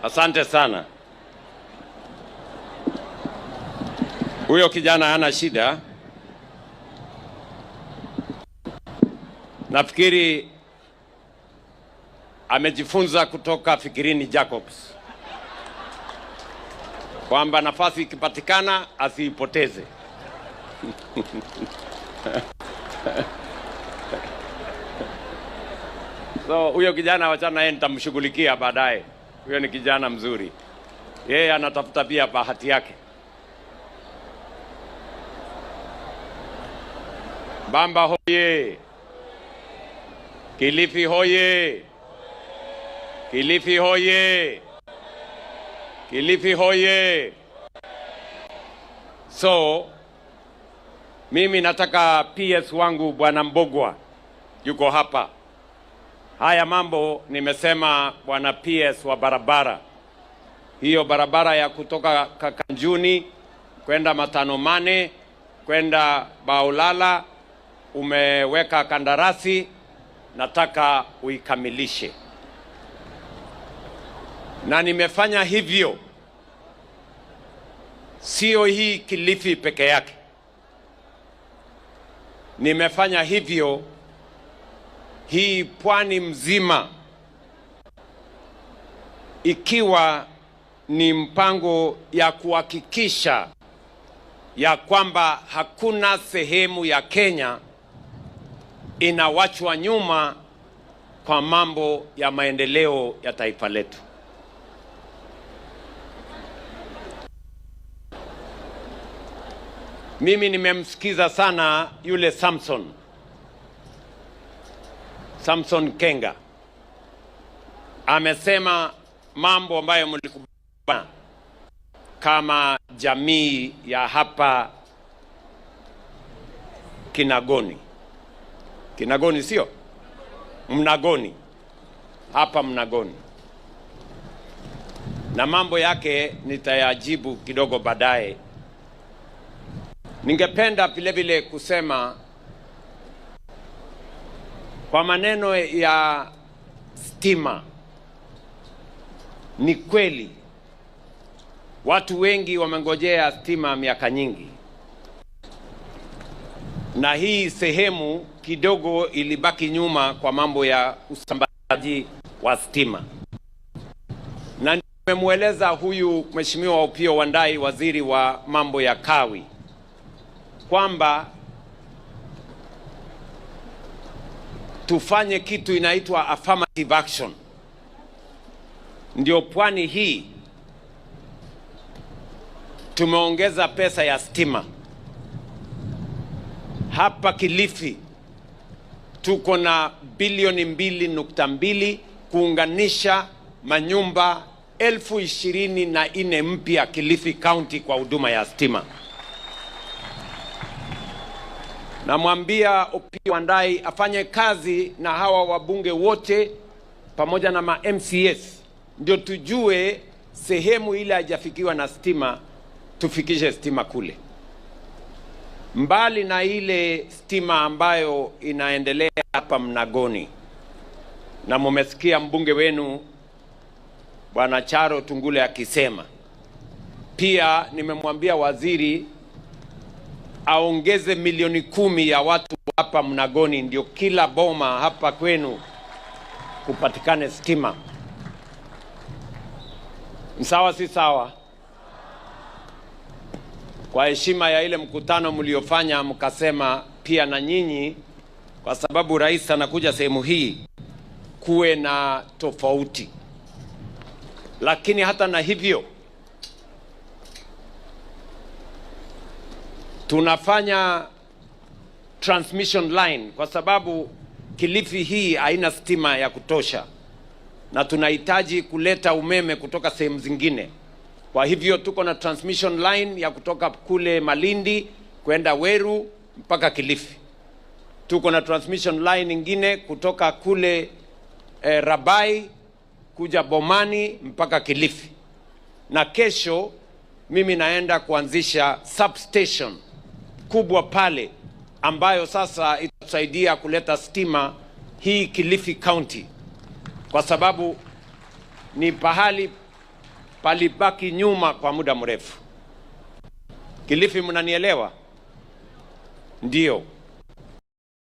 Asante sana. Huyo kijana hana shida. Nafikiri amejifunza kutoka Fikirini Jacobs kwamba nafasi ikipatikana asiipoteze. So huyo kijana wachana yeye, nitamshughulikia baadaye. Huyo ni kijana mzuri. Yeye anatafuta pia bahati yake. Bamba hoye! Kilifi hoye! Kilifi hoye! Kilifi hoye! So mimi nataka PS wangu Bwana Mbogwa yuko hapa. Haya mambo nimesema Bwana PS wa barabara. Hiyo barabara ya kutoka Kakanjuni kwenda Matanomane kwenda Baulala umeweka kandarasi, nataka uikamilishe. Na nimefanya hivyo sio hii Kilifi peke yake. Nimefanya hivyo hii pwani mzima, ikiwa ni mpango ya kuhakikisha ya kwamba hakuna sehemu ya Kenya inawachwa nyuma kwa mambo ya maendeleo ya taifa letu. Mimi nimemsikiza sana yule Samson Kenga. Amesema mambo ambayo mlikubaliana kama jamii ya hapa Kinagoni. Kinagoni sio? Mnagoni. Hapa Mnagoni. Na mambo yake nitayajibu kidogo baadaye. Ningependa vile vile kusema kwa maneno ya stima, ni kweli watu wengi wamengojea stima miaka nyingi, na hii sehemu kidogo ilibaki nyuma kwa mambo ya usambazaji wa stima. Na nimemweleza huyu Mheshimiwa Opiyo Wandayi, waziri wa mambo ya kawi, kwamba tufanye kitu inaitwa affirmative action. Ndio pwani hii tumeongeza pesa ya stima. Hapa Kilifi tuko na bilioni 2.2 kuunganisha manyumba 24,000 mpya Kilifi County kwa huduma ya stima. Namwambia Opiyo Wandayi afanye kazi na hawa wabunge wote pamoja na ma MCS, ndio tujue sehemu ile hajafikiwa na stima, tufikishe stima kule. Mbali na ile stima ambayo inaendelea hapa Mnagoni, na mumesikia mbunge wenu Bwana Charo Tungule akisema, pia nimemwambia waziri aongeze milioni 10 ya watu hapa Mnagoni, ndio kila boma hapa kwenu kupatikane stima. Sawa si sawa? Kwa heshima ya ile mkutano mliofanya, mkasema pia na nyinyi, kwa sababu rais anakuja sehemu hii, kuwe na tofauti. Lakini hata na hivyo tunafanya transmission line kwa sababu Kilifi hii haina stima ya kutosha, na tunahitaji kuleta umeme kutoka sehemu zingine. Kwa hivyo tuko na transmission line ya kutoka kule Malindi kwenda Weru mpaka Kilifi. Tuko na transmission line ingine kutoka kule Rabai kuja Bomani mpaka Kilifi. Na kesho mimi naenda kuanzisha substation kubwa pale ambayo sasa itasaidia kuleta stima hii Kilifi County, kwa sababu ni pahali palibaki nyuma kwa muda mrefu. Kilifi, mnanielewa? Ndio.